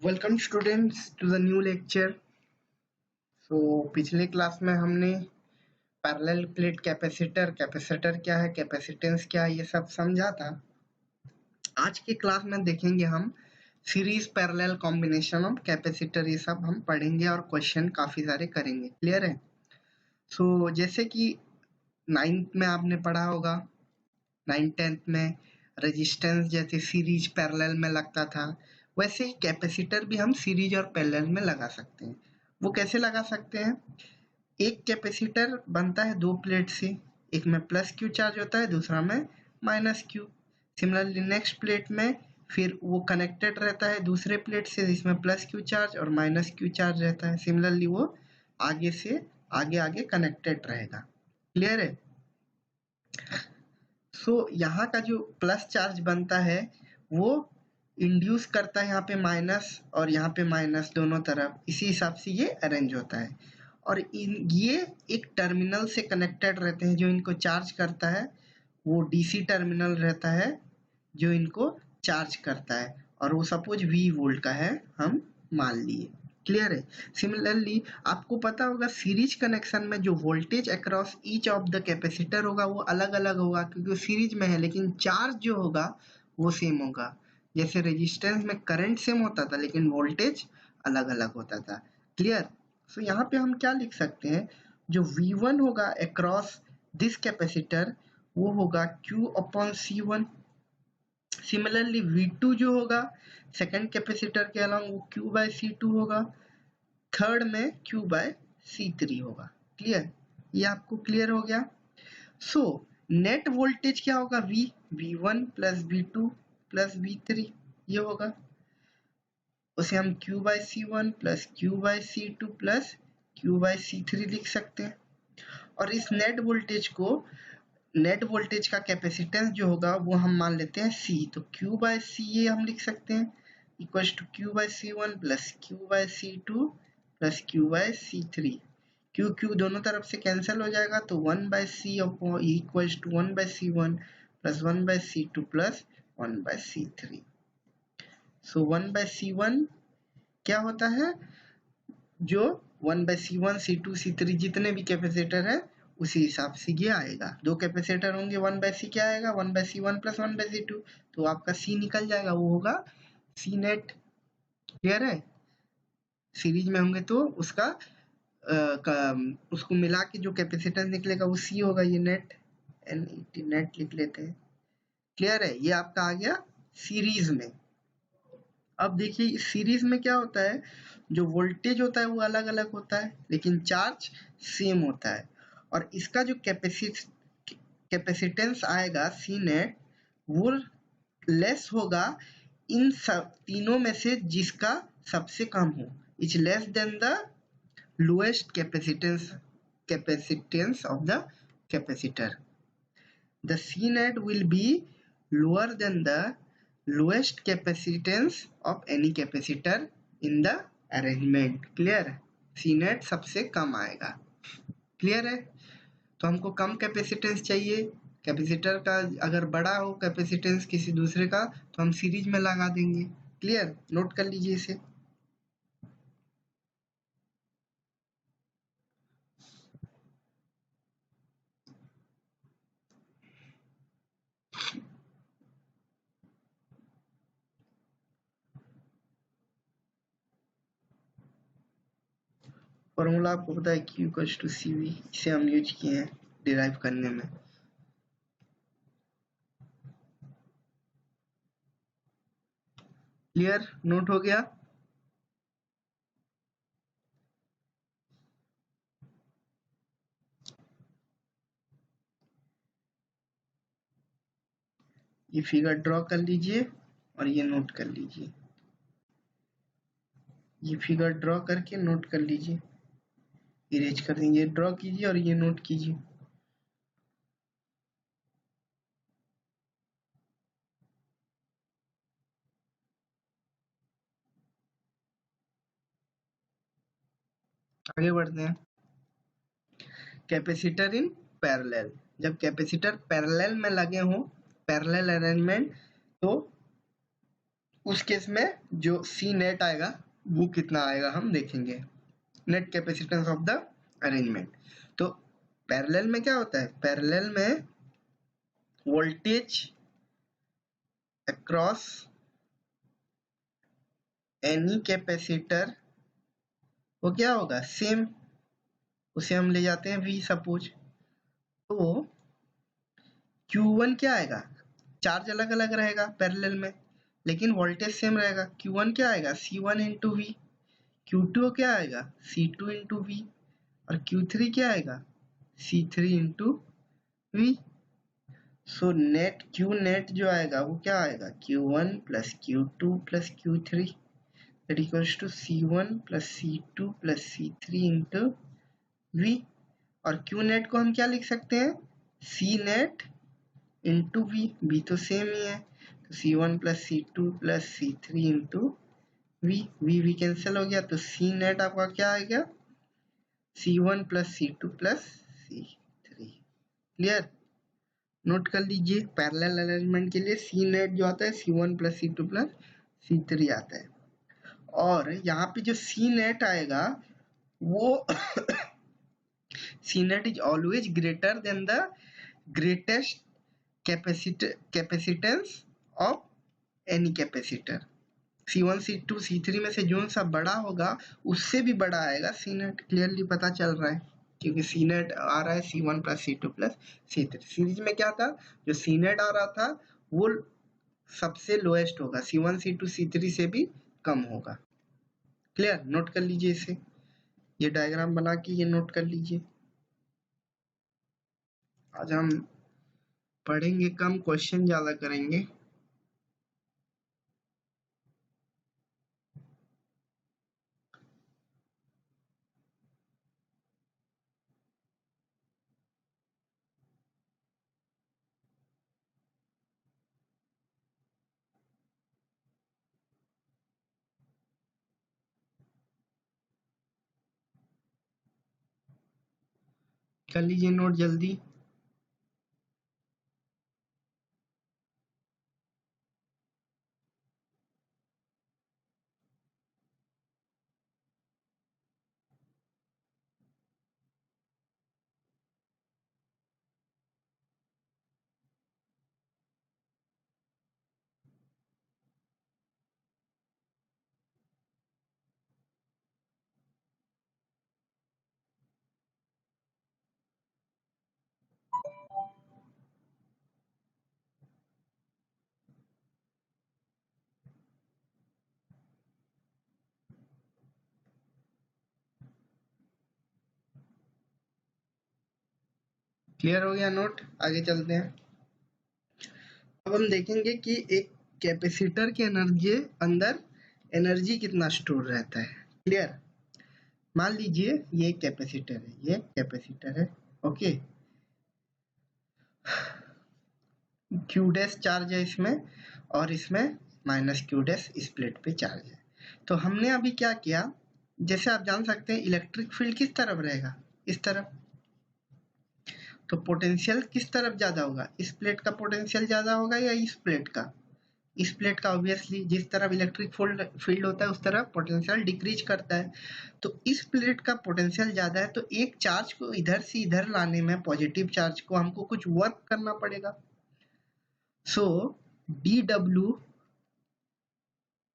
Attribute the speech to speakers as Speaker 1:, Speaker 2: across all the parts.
Speaker 1: Welcome students to the new lecture. पिछले class में हमने पैरेलल प्लेट कैपेसिटर कैपेसिटर क्या है, कैपेसिटेंस क्या है, ये सब समझा था। आज के क्लास में देखेंगे हम series parallel combination of capacitor, ये सब हम पढ़ेंगे और क्वेश्चन काफी सारे करेंगे। क्लियर है? जैसे कि नाइन्थ में आपने पढ़ा होगा, 9th-10th में रेजिस्टेंस जैसे सीरीज पैरेलल में लगता था, वैसे ही कैपेसिटर भी हम सीरीज और पैरेलल में लगा सकते हैं। वो कैसे लगा सकते हैं? एक कैपेसिटर बनता है दो प्लेट से, एक में प्लस क्यू चार्ज होता है, दूसरा में minus Q. Similarly next plate में फिर वो कनेक्टेड रहता है दूसरे प्लेट से जिसमें प्लस क्यू चार्ज और माइनस क्यू चार्ज रहता है। सिमिलरली वो आगे से आगे आगे कनेक्टेड रहेगा। क्लियर है? यहाँ का जो प्लस चार्ज बनता है वो इंड्यूस करता है यहाँ पे माइनस और यहाँ पे माइनस दोनों तरफ, इसी हिसाब से ये अरेंज होता है। और ये एक टर्मिनल से कनेक्टेड रहते हैं, जो इनको चार्ज करता है वो डीसी टर्मिनल रहता है जो इनको चार्ज करता है, और वो सपोज V वोल्ट का है हम मान लिए। क्लियर है? सिमिलरली आपको पता होगा सीरीज कनेक्शन में जो voltage across each of the capacitor होगा वो अलग अलग होगा, क्योंकि वो सीरीज में है, लेकिन चार्ज जो होगा वो सेम होगा। जैसे रेजिस्टेंस में करंट सेम होता था लेकिन वोल्टेज अलग अलग होता था। क्लियर? यहाँ पे हम क्या लिख सकते हैं, जो V1 होगा अक्रॉस दिस कैपेसिटर वो होगा Q upon C1। Similarly V2 जो होगा सेकंड कैपेसिटर के अलॉन्ग वो Q बाय C2 होगा, थर्ड में Q बाय C3 होगा। क्लियर? ये आपको क्लियर हो गया। नेट वोल्टेज क्या होगा? V1 plus V2 plus V3 ये होगा, उसे हम Q by C1 plus Q by C2 plus Q by C3 लिख सकते हैं। और इस नेट वोल्टेज का कैपेसिटेंस जो होगा वो हम मान लेते हैं C, तो Q बाय C ये हम लिख सकते हैं equal to Q by C1 plus Q by C2 plus Q by C3। Q दोनों तरफ से कैंसिल हो जाएगा, तो 1 by C equal to 1 by C1 plus 1 by C2 plus 1 by C3। 1 by C1 क्या होता है, जो 1 बाय C1 C2 C3 जितने भी कैपेसिटर है उसी हिसाब से ये आएगा। दो कैपेसिटर होंगे, 1 बाय C क्या आएगा, 1 by C1 plus 1 by C2, तो आपका C निकल जाएगा, वो होगा C नेट। क्लियर है? सीरीज में होंगे तो उसको मिला के जो कैपेसिटेंस निकलेगा वो C होगा, ये नेट नेट लिख लेते हैं। क्लियर है? ये आपका आ गया सीरीज में। अब देखिए इस सीरीज में क्या होता है, जो वोल्टेज होता है वो अलग अलग होता है लेकिन चार्ज सेम होता है, और इसका जो कैपेसिटेंस आएगा C नेट वो लेस होगा इन सब तीनों में से जिसका सबसे कम हो, is less than the lowest capacitance of the capacitor. The C net will be lower than the lowest capacitance of any capacitor in the arrangement. Clear? C net सबसे कम आएगा। क्लियर है? तो हमको कम कैपेसिटेंस चाहिए, कैपेसिटर का अगर बड़ा हो कैपेसिटेंस किसी दूसरे का तो हम सीरीज में लगा देंगे। क्लियर? नोट कर लीजिए इसे। फॉर्मूला आपको पता है Q इक्वल्स टू CV, इसे हम यूज किए हैं डिराइव करने में। क्लियर? नोट हो गया? ये फिगर ड्रॉ कर लीजिए और ये नोट कर लीजिए। ये फिगर ड्रॉ करके नोट कर लीजिए, इरेज कर दीजिए, ड्रॉ कीजिए और ये नोट कीजिए। आगे बढ़ते हैं। कैपेसिटर इन पैरेलल, जब कैपेसिटर पैरेलल में लगे हों, पैरेलल अरेंजमेंट, तो उस केस में जो सी नेट आएगा वो कितना आएगा हम देखेंगे, net capacitance of the arrangement. तो पैरेलल में क्या होता है, पैरेलल में वोल्टेज अक्रॉस एनी कैपेसिटर वो क्या होगा, सेम, उसे हम ले जाते हैं V सपोज। तो Q1 क्या आएगा, चार्ज अलग अलग रहेगा पैरेलल में लेकिन वोल्टेज सेम रहेगा। Q1 क्या आएगा, C1 इंटू वी। Q2 क्या आएगा, C2 इंटू वी। और Q3 क्या आएगा, C3 into V. So net Q net जो आएगा वो क्या आएगा, Q1 plus Q2 plus Q3 that equals to C1 plus C2 plus C3 into V. और Q नेट को हम क्या लिख सकते हैं, C नेट इंटू वी, बी तो सेम ही है, तो C1 plus C2 plus C3 into V, V cancel हो गया, तो C नेट आपका क्या आएगा, C1 plus C2 plus C3। Clear, note कर लीजिए, पैरेलल अरेंजमेंट के लिए C नेट जो आता है C1 plus C2 plus C3 आता है। और यहाँ पे जो C नेट आएगा वो C net is always greater than the greatest capacitance of any capacitor। C1 C2 C3 में से जो सा बड़ा होगा उससे भी बड़ा आएगा C net। क्लियरली पता चल रहा है क्योंकि C net आ रहा है C1 plus C2 plus C3। Series में क्या था, जो C net आ रहा था वो सबसे लोएस्ट होगा, C1 C2 C3 से भी कम होगा। क्लियर, नोट कर लीजिए इसे, ये डायग्राम बना के ये नोट कर लीजिए। आज हम पढ़ेंगे कम, क्वेश्चन ज्यादा करेंगे। कर लीजिए नोट जल्दी। क्लियर हो गया नोट, आगे चलते हैं। अब हम देखेंगे कि एक कैपेसिटर के एनर्जी अंदर एनर्जी कितना स्टोर रहता है। क्लियर, मान लीजिए ये कैपेसिटर है, ये कैपेसिटर है, ओके, क्यू डैश चार्ज है इसमें और इसमें माइनस क्यू डैश इस प्लेट पे चार्ज है। तो हमने अभी क्या किया, जैसे आप जान सकते हैं इलेक्ट्रिक फील्ड किस तरफ रहेगा, इस तरफ, तो पोटेंशियल किस तरफ ज्यादा होगा, इस प्लेट का पोटेंशियल ज्यादा होगा या इस प्लेट का, इस प्लेट का। ऑब्वियसली जिस तरफ इलेक्ट्रिक फील्ड होता है उस तरफ पोटेंशियल डिक्रीज करता है, तो इस प्लेट का पोटेंशियल ज्यादा है, तो एक चार्ज को इधर से इधर लाने में, पॉजिटिव चार्ज को, हमको कुछ वर्क करना पड़ेगा। सो डी डब्ल्यू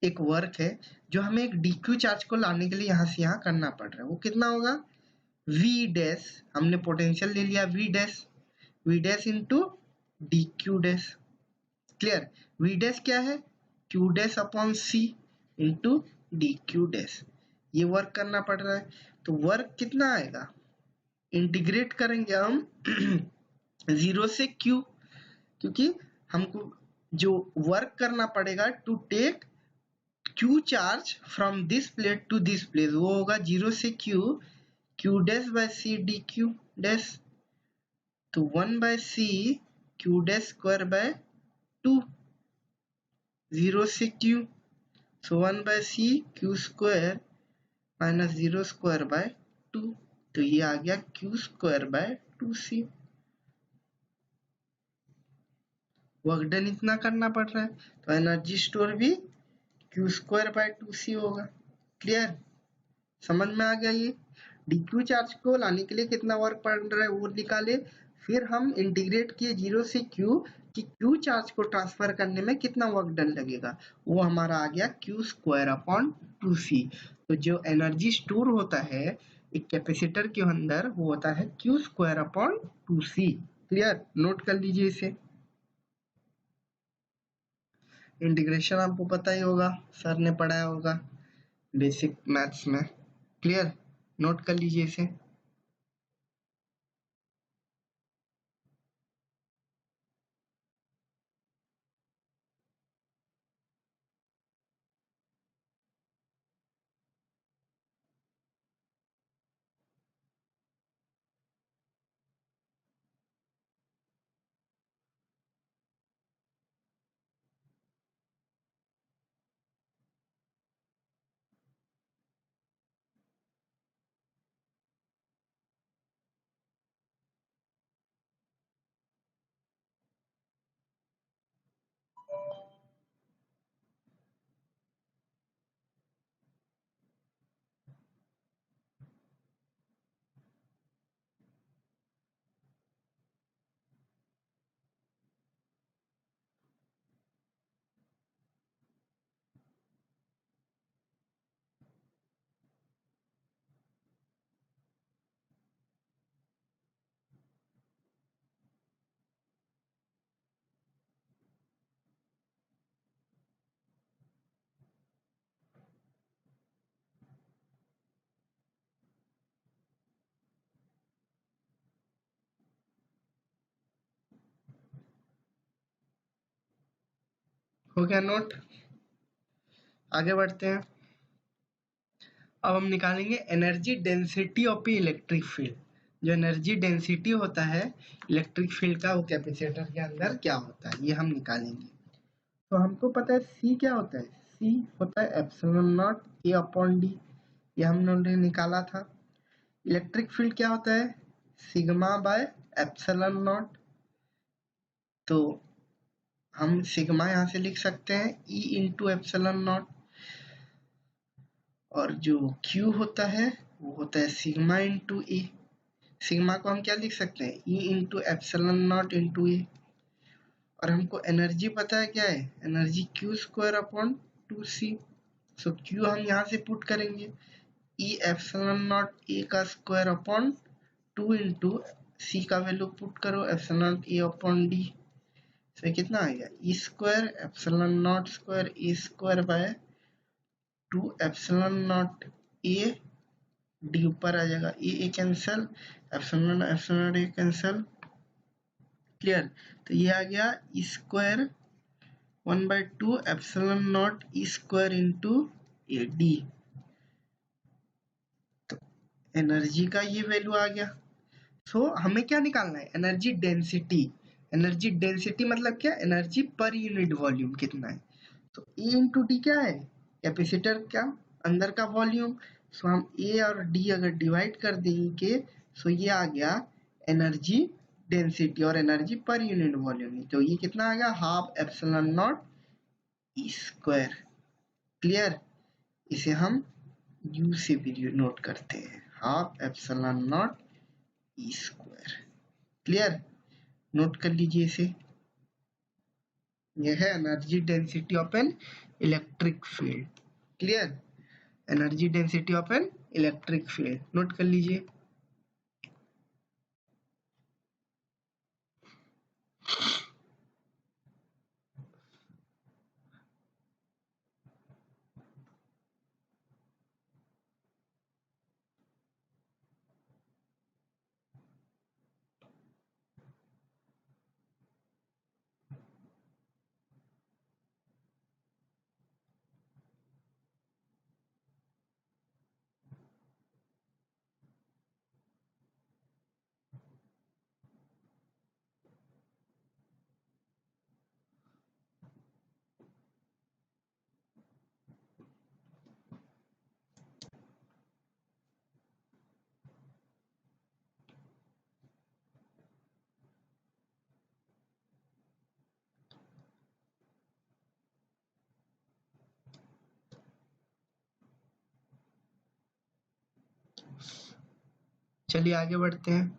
Speaker 1: एक वर्क है जो हमें एक डी क्यू चार्ज को लाने के लिए यहाँ से यहाँ करना पड़ रहा है। वो कितना होगा, वी डैश, हमने पोटेंशियल ले लिया V dash, V dash into D Q dash. Clear, V dash क्या है, Q dash upon C into D Q dash, ये वर्क करना पड़ रहा है। तो वर्क कितना आएगा, इंटीग्रेट करेंगे हम 0 से क्यू, क्योंकि हमको जो वर्क करना पड़ेगा to take Q charge from this plate to this plate, वो होगा 0 से Q, Q dash by C D Q dash, तो 1 by C Q dash square by 2, 0 से क्यू, so 1 by C Q square minus 0 square by 2, तो ये आ गया Q square by 2c। Work done इतना करना पड़ रहा है, तो एनर्जी स्टोर भी Q²/2C होगा। क्लियर, समझ में आ गया ये। dq चार्ज को लाने के लिए कितना वर्क पड़ रहा है वो निकाले, फिर हम इंटीग्रेट किए 0 से q कि q चार्ज को ट्रांसफर करने में कितना वर्क डन लगेगा, वो हमारा आ गया Q²/2C। तो जो एनर्जी स्टोर होता है एक कैपेसिटर के अंदर वो होता है Q²/2C। क्लियर, नोट कर लीजिए इसे। इंटीग्रेशन आपको पता ही होगा, सर ने पढ़ाया होगा बेसिक मैथ्स में। क्लियर, नोट कर लीजिए इसे। हो गया नोट, आगे बढ़ते हैं। अब हम निकालेंगे energy density of A electric field. जो एनर्जी डेंसिटी होता है इलेक्ट्रिक फील्ड का वो कैपेसिटर के अंदर क्या होता है ये हम निकालेंगे। तो हमको पता है सी क्या होता है, सी होता है epsilon not A upon D, ये हमने निकाला था। इलेक्ट्रिक फील्ड क्या होता है, सिग्मा बाय एप्सिलॉन नॉट। तो हम सिग्मा यहाँ से लिख सकते हैं ई इंटू एप्सिलॉन नॉट, और जो Q होता है वो होता है सिग्मा इंटू ए। सिग्मा को हम क्या लिख सकते हैं, E into epsilon not into A. और हमको एनर्जी पता है क्या है, एनर्जी Q²/2C। सो Q हम यहाँ से पुट करेंगे, ई एप्सिलॉन नॉट ए का स्क्वायर अपॉन 2 इंटू सी का वैल्यू पुट करो epsilon not A upon D. तो कितना आ गया, E square epsilon not square A square by 2 epsilon not A D ऊपर आ जाएगा, A cancel, epsilon A cancel. Clear, तो ये आ गया E square 1/2 epsilon not E square into A D. तो एनर्जी का ये वैल्यू आ गया। सो हमें क्या निकालना है, एनर्जी डेंसिटी। एनर्जी डेंसिटी मतलब क्या, एनर्जी पर यूनिट वॉल्यूम कितना है। तो ए इंटू डी क्या है, कैपेसिटर का अंदर का वॉल्यूम। सो हम ए और डी अगर डिवाइड कर देंगे सो ये आ गया एनर्जी डेंसिटी और एनर्जी पर यूनिट वॉल्यूम। तो ये कितना आ गया, half epsilon not E square. Clear, इसे हम यू से भी नोट करते हैं, half epsilon not E square. Clear, note कर लीजिए इसे। यह है energy density of an electric field. Clear, energy density of an electric field note कर लीजिए। चलिए आगे बढ़ते हैं।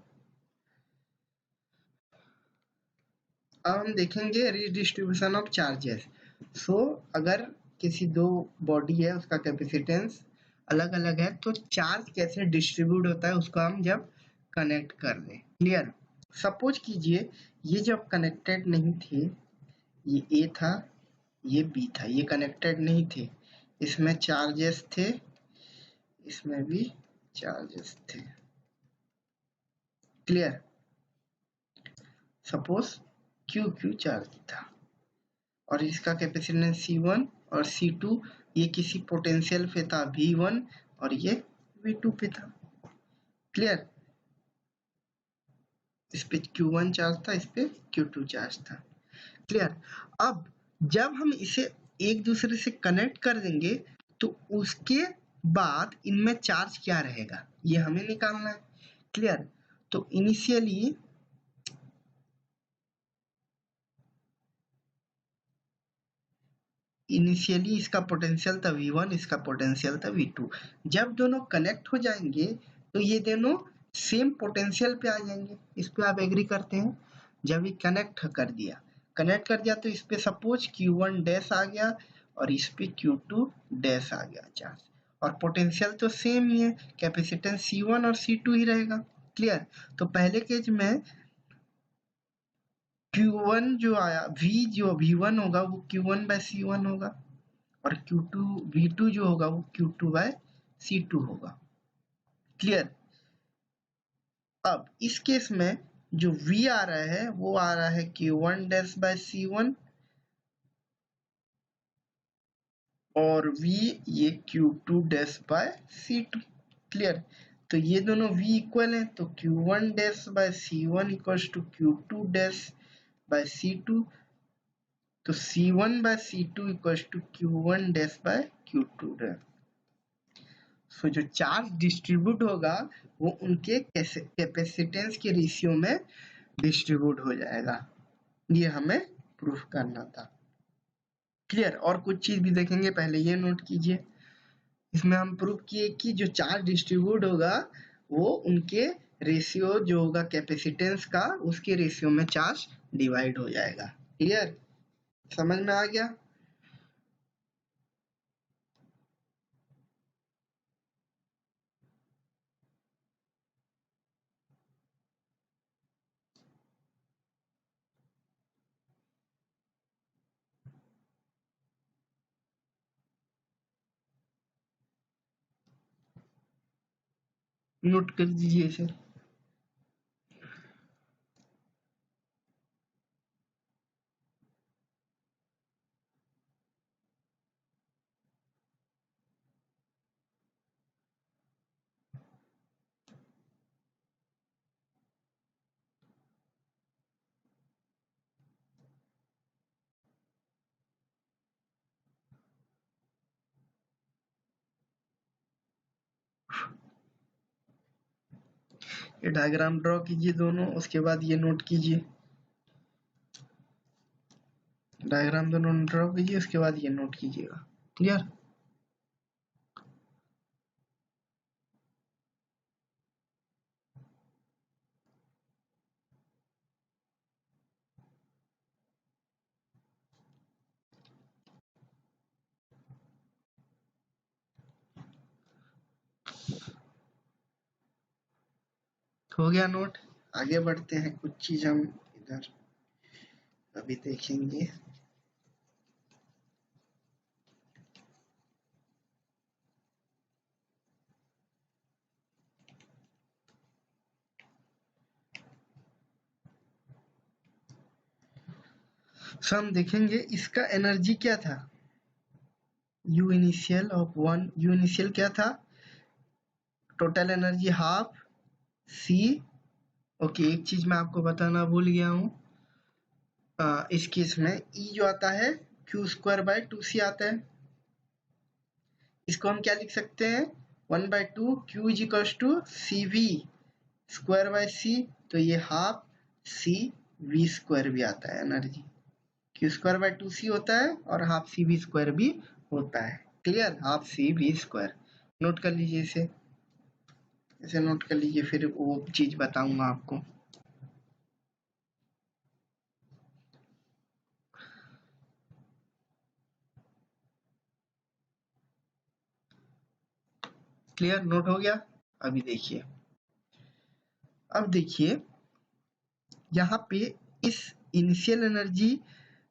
Speaker 1: अब हम देखेंगे रिडिस्ट्रीब्यूशन ऑफ चार्जेस। सो अगर किसी दो बॉडी है उसका कैपेसिटेंस अलग अलग है तो चार्ज कैसे डिस्ट्रीब्यूट होता है उसको हम जब कनेक्ट कर दें। क्लियर। सपोज कीजिए ये जब कनेक्टेड नहीं थे, ये ए था ये बी था, ये कनेक्टेड नहीं थे, इसमें चार्जेस थे इसमें भी चार्जेस थे। Clear. Suppose Q Q charge था और इसका कैपेसिटेंस C1 और C2, ये किसी पोटेंशियल पे था V1 और ये V2 पे था। क्लियर। इस पे Q1 चार्ज था, इस पे Q2 चार्ज था। क्लियर। अब जब हम इसे एक दूसरे से कनेक्ट कर देंगे तो उसके बाद इनमें चार्ज क्या रहेगा ये हमें निकालना है। क्लियर। तो इनिशियली इसका पोटेंशियल था V1, इसका पोटेंशियल था V2। जब दोनों कनेक्ट हो जाएंगे तो ये दोनों सेम पोटेंशियल पे आ जाएंगे। इस पे आप एग्री करते हैं। जब ये कनेक्ट कर दिया तो इस पे सपोज Q1 डैश आ गया और इस पे Q2 डैश आ गया चार्ज, और पोटेंशियल तो सेम ही है, कैपेसिटेंस C1 और C2 ही रहेगा। क्लियर। तो पहले केस में Q1 जो आया जो V1 होगा वो Q1 बाय C1 होगा और Q2 V2 जो होगा वो Q2 बाय C2 होगा। क्लियर। अब इस केस में जो V आ रहा है वो आ रहा है Q1 डैश बाय C1 और V ये Q2 dash by C2। Clear. तो ये दोनों V इक्वल हैं तो Q1 dash by C1 equals to Q2 dash by C2, तो C1 by C2 equals to Q1 dash by Q2 dash. So जो charge distribute होगा वो उनके कैपेसिटेंस के रेशियो में डिस्ट्रीब्यूट हो जाएगा। ये हमें प्रूफ करना था। क्लियर। और कुछ चीज भी देखेंगे, पहले ये नोट कीजिए। इसमें हम प्रूफ किए कि जो चार्ज डिस्ट्रीब्यूट होगा वो उनके रेशियो जो होगा कैपेसिटेंस का, उसके रेशियो में चार्ज डिवाइड हो जाएगा। क्लियर। समझ में आ गया। नोट कर दीजिए इसे। ये डायग्राम ड्रॉ कीजिए दोनों, उसके बाद ये नोट कीजिए। डायग्राम दोनों ड्रॉ कीजिए, उसके बाद ये नोट कीजिएगा। क्लियर। हो गया नोट। आगे बढ़ते हैं, कुछ चीज हम इधर अभी देखेंगे। सो हम देखेंगे इसका एनर्जी क्या था। U initial of 1, U initial क्या था, total energy half C. Okay, एक चीज मैं आपको बताना भूल गया हूँ। इस केस में ई जो आता है क्यू स्क्वायर बाय 2c आता है। इसको हम क्या लिख सकते हैं, 1/2 Q is equals to C V square by C, तो ये हाफ सी वी स्क्वायर भी आता है energy. Q square by 2c होता है और हाफ सी वी स्क्वायर भी होता है। Clear. Half C V square note कर लीजिए इसे। इसे नोट कर लीजिए, फिर वो चीज बताऊंगा आपको। क्लियर, नोट हो गया। अभी देखिए, अब देखिए यहाँ पे इस इनिशियल एनर्जी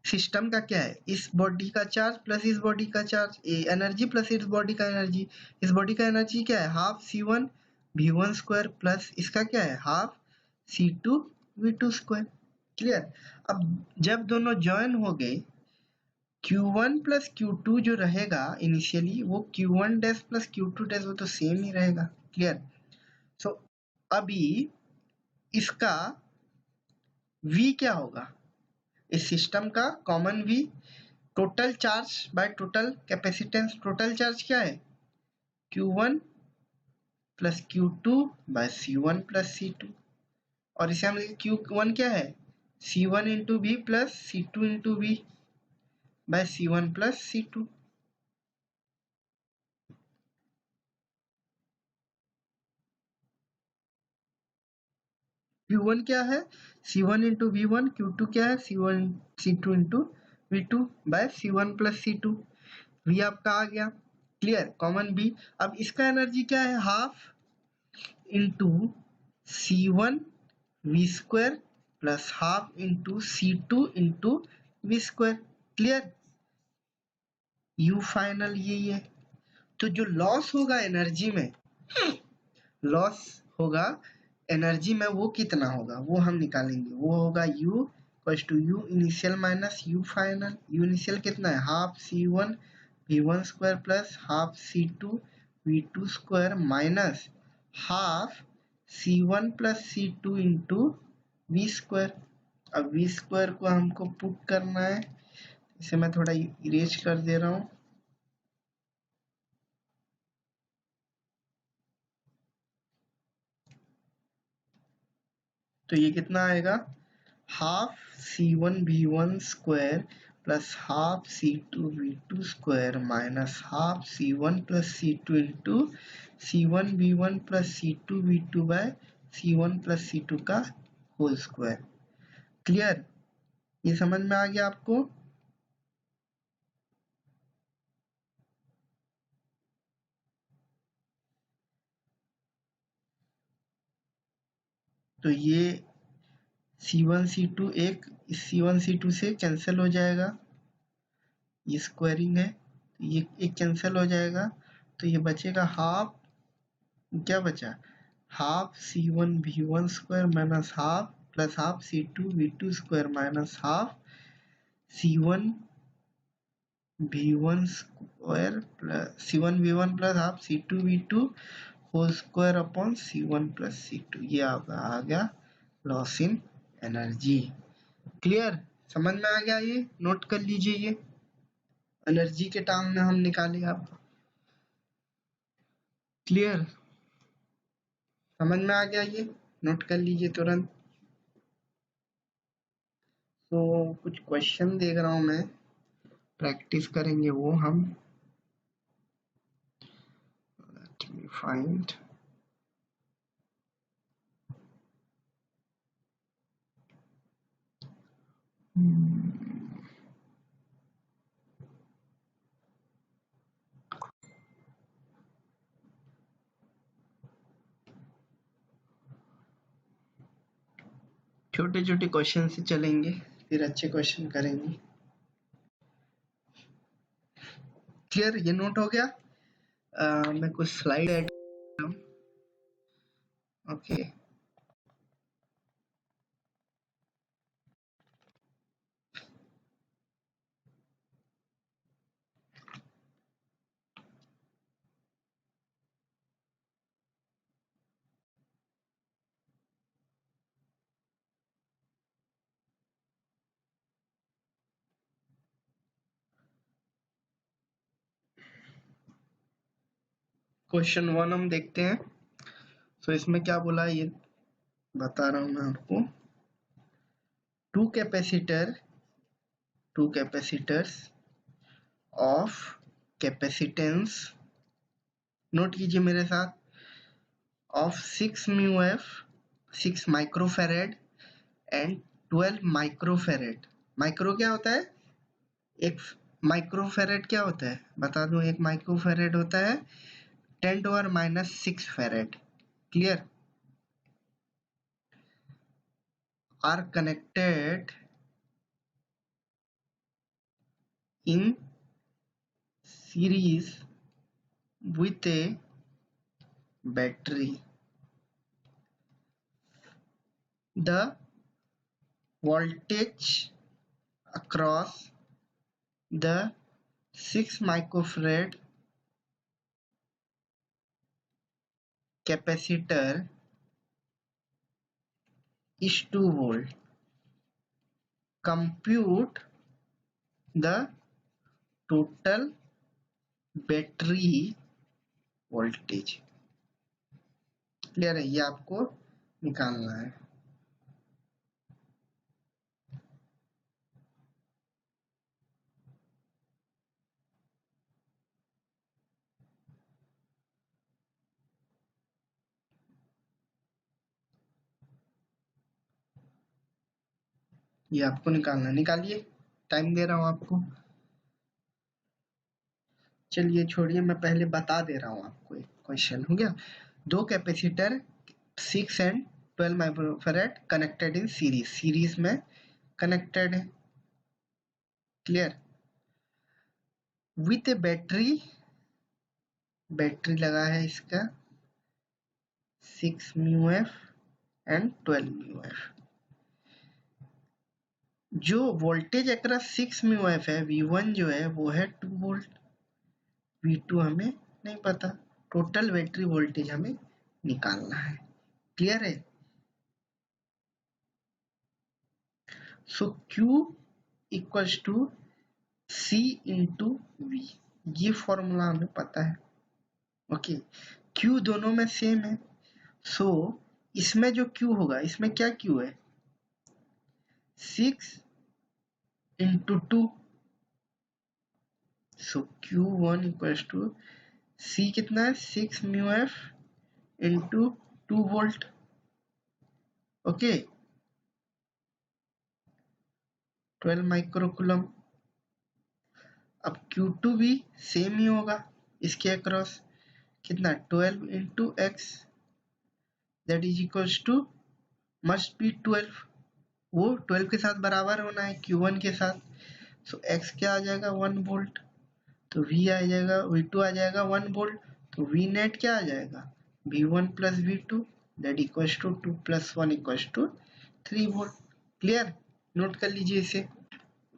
Speaker 1: सिस्टम का क्या है, इस बॉडी का चार्ज प्लस इस बॉडी का चार्ज, एनर्जी प्लस इस बॉडी का एनर्जी। इस बॉडी का एनर्जी क्या है, half C1 V1 square plus इसका क्या है, half C2 V2 square. Clear. अब जब दोनों ज्वाइन हो गए, Q1 प्लस Q2 जो रहेगा इनिशियली, वो Q1 dash plus Q2 dash, वो तो सेम ही रहेगा। क्लियर। सो अभी इसका V क्या होगा, इस सिस्टम का common V, total charge by total capacitance. Total charge क्या है, Q1 plus Q2 bye C1 plus C2, और इसे हम लिखें Q1 क्या है, C1 into V plus C2 into V by C1 plus C2। Q1 क्या है, C1 इंटू V1, Q2 क्या है, C2 into V2 by C1 plus C2। V आपका आ गया। Clear, common B। अब इसका एनर्जी क्या है, half into C1 V square plus half into C2 into V square. Clear, U final यही है। तो जो लॉस होगा एनर्जी में, लॉस होगा एनर्जी में, वो कितना होगा वो हम निकालेंगे। वो होगा U equals to U initial minus U final. U initial कितना है, half C1 V1 square plus half C2 V2 square minus half C1 plus C2 into V square. अब V स्क्वायर को हमको पुट करना है, इसे मैं थोड़ा इरेज कर दे रहा हूँ। तो ये कितना आएगा, half C1 V1 square plus half C2 V2 square minus half C1 plus C2 into C1 V1 plus C2 V2 by C1 plus C2 का होल स्क्वायर। क्लियर, ये समझ में आ गया आपको। तो ये C1 C2 एक इस C1 C2 से कैंसिल हो जाएगा, ये स्क्वायरिंग है, ये एक कैंसिल हो जाएगा, तो ये बचेगा हाफ, क्या बचा, half C1 V1 square minus half plus half C2 V2 square minus half C1 V1 square plus C1 V1 plus half C2 V2 whole square upon C1 plus C2। ये आ गया लॉस इन एनर्जी। क्लियर, समझ में आ गया, ये note कर लीजिए, ये एनर्जी के टर्म में हम निकाले आप। क्लियर, समझ में आ गया, ये नोट कर लीजिए तुरंत। तो कुछ क्वेश्चन देख रहा हूँ मैं, प्रैक्टिस करेंगे वो हम। Let me find. छोटे छोटे क्वेश्चन से चलेंगे, फिर अच्छे क्वेश्चन करेंगे। क्लियर, ये नोट हो गया। मैं कुछ स्लाइड ऐड कर रहा हूँ। ओके, क्वेश्चन 1 हम देखते हैं। तो इसमें क्या बोला है ये बता रहा हूँ मैं आपको। Two capacitors of capacitance, note कीजिए मेरे साथ, of 6 mu f, 6 microfarad and 12 microfarad. Micro क्या होता है? एक माइक्रोफेरेड क्या होता है बता दूं, एक माइक्रोफेरेड होता है 10⁻⁻6 farad. Clear? Are connected in series with a battery. The voltage across the 6 microfarad capacitor is 2 volt. Compute the total battery voltage. Clear है? ये आपको निकालना है. ये आपको निकालना है. निकालिए, टाइम दे रहा हूं आपको. चलिए छोड़िए, मैं पहले बता दे रहा हूं आपको. एक क्वेश्चन हो गया. दो capacitor 6 and 12 microfarad connected in series. Series में कनेक्टेड है. Clear? With A battery, battery लगा है इसका 6 mu F and 12 mu F. जो वोल्टेज अक्रॉस 6 म्यू एफ है, V1 जो है वो है 2 वोल्ट. V2 हमें नहीं पता. टोटल बैटरी वोल्टेज हमें निकालना है. क्लियर है? So Q equals to C into V. ये फॉर्मूला हमें पता है. ओके. Q दोनों में सेम है. सो इसमें जो Q होगा, इसमें क्या Q है? 6 into 2. So Q1 equals to C कितना है? 6 mu F into 2 volt. Okay. 12 microcoulomb. अब Q2 भी सेम ही होगा. इसके अक्रॉस कितना? 12 into x, that is equals to must be 12. वो 12 के साथ बराबर होना है Q1 के साथ. सो एक्स क्या आ जाएगा? 1 वोल्ट. तो V आ जाएगा, V2 आ जाएगा 1 वोल्ट. तो V नेट क्या आ जाएगा? V1 plus V2 that equals to 2 plus 1 equals to 3 volt. Clear? Note कर लीजिए इसे.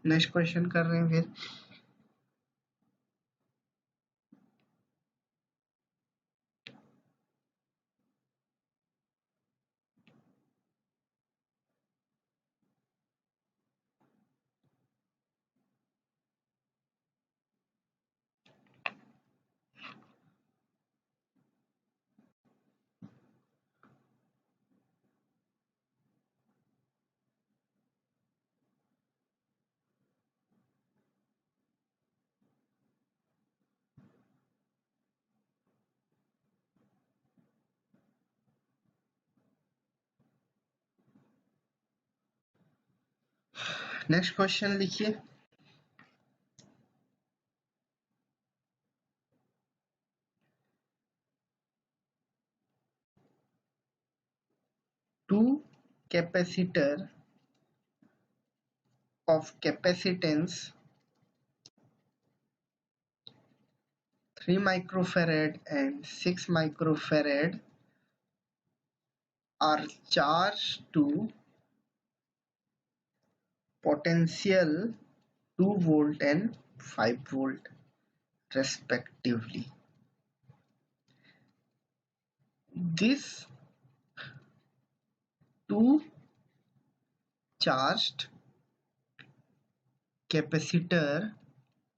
Speaker 1: नेक्स्ट क्वेश्चन कर रहे हैं फिर. नेक्स्ट क्वेश्चन लिखिए. Two capacitor of capacitance 3 microfarad and 6 microfarad are charged to potential 2 volt and 5 volt respectively. These two charged capacitor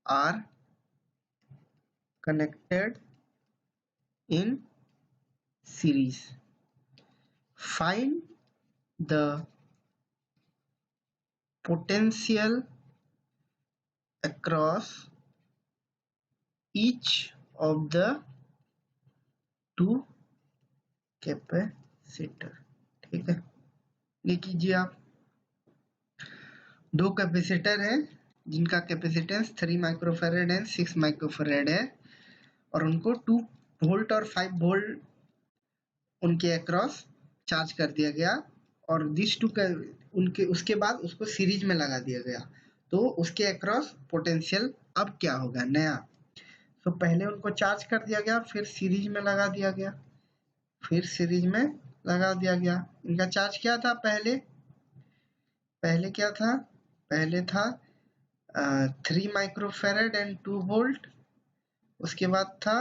Speaker 1: are connected in series. Find the potential across each of the two capacitor. ठीक है, ये कीजिए आप। दो capacitor है जिनका capacitance 3 microfarad and 6 microfarad है, और उनको 2 वोल्ट और 5 वोल्ट उनके अक्रॉस चार्ज कर दिया गया, और दिस टू उनके उसके बाद उसको सीरीज में लगा दिया गया। तो उसके अक्रॉस पोटेंशियल अब क्या होगा नया। तो पहले उनको चार्ज कर दिया गया, फिर सीरीज में लगा दिया गया, फिर सीरीज में लगा दिया गया। इनका चार्ज क्या था पहले क्या था, पहले था 3 माइक्रोफैरेड एंड 2 वोल्ट, उसके बाद था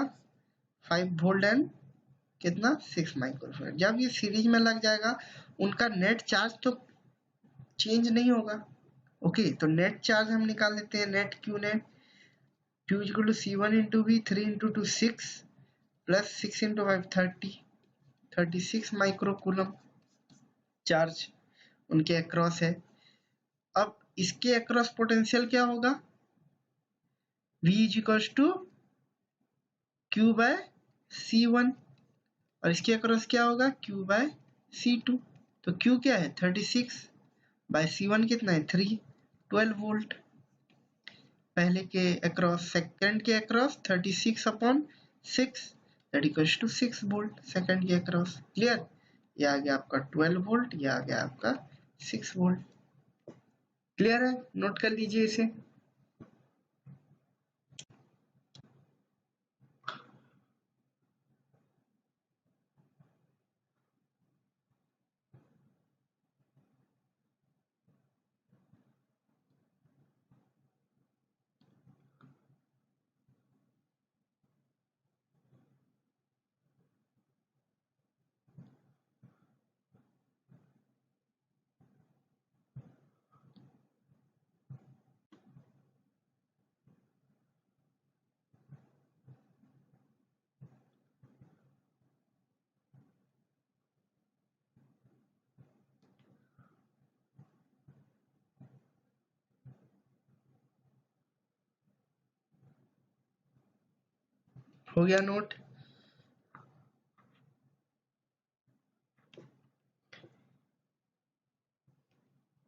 Speaker 1: 5 वोल्ट एंड कितना 6 माइक्रोफैरेड। जब ये सीरीज में लग जाएगा उनका नेट चार्ज तो चेंज नहीं होगा। ओके, तो नेट चार्ज हम निकाल लेते हैं। Net Q net, Q equal to C1 into V, 3 into 2 6 plus 6 into 5 36 micro coulomb charge उनके अक्रॉस है। अब इसके अक्रॉस पोटेंशियल क्या होगा, V is equal to Q by C1, और इसके अक्रॉस क्या होगा, Q बाय C2। तो Q क्या है 36 बाय C1 कितना है 3, 12 वोल्ट पहले के अक्रॉस। सेकंड के across 36 upon 6 that equals to 6 volt second के अक्रॉस। क्लियर, ये आ गया आपका 12 वोल्ट, ये आ गया आपका 6 वोल्ट। क्लियर है, नोट कर लीजिए इसे। हो गया नोट।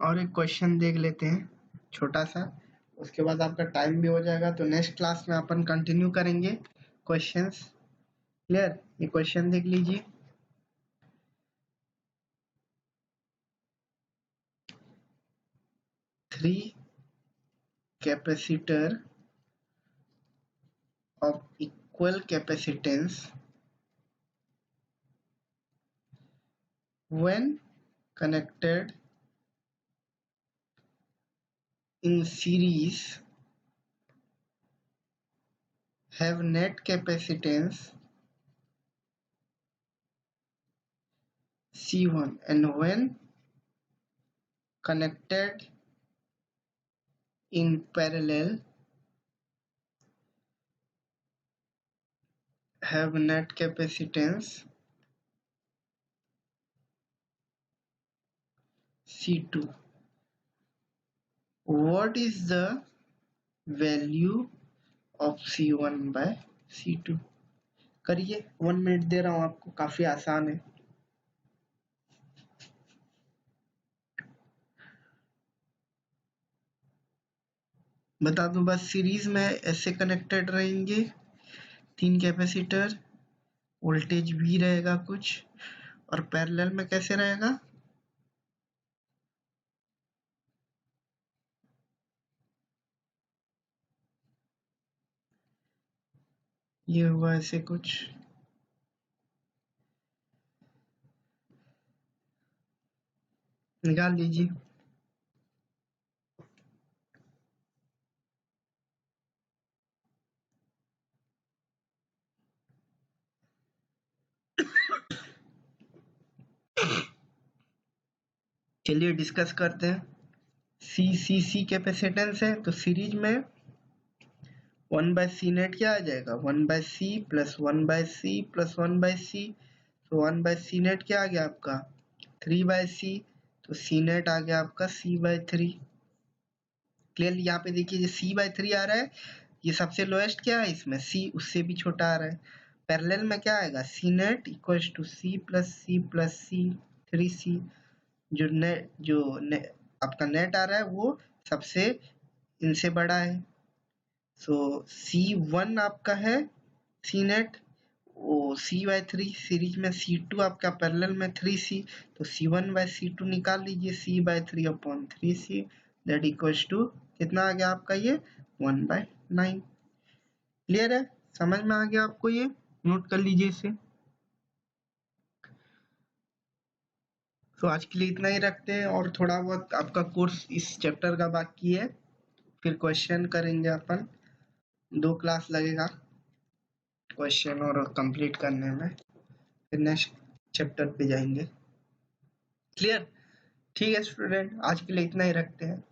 Speaker 1: और एक क्वेश्चन देख लेते हैं छोटा सा, उसके बाद आपका टाइम भी हो जाएगा। तो नेक्स्ट क्लास में अपन कंटिन्यू करेंगे क्वेश्चंस। क्लियर, ये क्वेश्चन देख लीजिए। Three capacitor of equal capacitance when connected in series have net capacitance C1, and when connected in parallel have net capacitance C2. What is the value of C1 by C2? करिए, 1 minute दे रहा हूं आपको, काफी आसान है। बता दूं बस, सीरीज में ऐसे कनेक्टेड रहेंगे 3 कैपेसिटर, वोल्टेज भी रहेगा कुछ, और पैरेलल में कैसे रहेगा, ये हुआ ऐसे कुछ। निकाल लीजिए। चलिए डिस्कस करते हैं। सी कैपेसिटेंस है, तो सीरीज में 1 बाय सी नेट क्या आ जाएगा, 1 by C plus 1 by C plus 1 by C. तो 1 बाय सी नेट क्या आ गया आपका 3 बाय सी, तो सी नेट आ गया आपका सी बाय 3। क्लियरली यहाँ पे देखिए, ये सी बाय 3 आ रहा है, ये सबसे लोएस्ट क्या है इसमें, सी उससे भी छोटा आ रहा है। पैरेलल में क्या आएगा, C net equals to C plus C plus C 3c। जो आपका नेट आ रहा है वो सबसे इनसे बड़ा है, सो C1 आपका है सी नेट, वो C/3 सीरीज में, C2 आपका पैरेलल में 3c, तो C1/C2 निकाल लीजिए, C/3/3c दैट इक्वल्स टू कितना आ गया आपका ये 1/9। क्लियर है, समझ में आ गया आपको, ये नोट कर लीजिए इसे। तो आज के लिए इतना ही रखते हैं, और थोड़ा बहुत आपका कोर्स इस चैप्टर का बाकी है, फिर क्वेश्चन करेंगे अपन, 2 क्लास लगेगा क्वेश्चन और कंप्लीट करने में, फिर नेक्स्ट चैप्टर पे जाएंगे। क्लियर, ठीक है स्टूडेंट, आज के लिए इतना ही रखते हैं।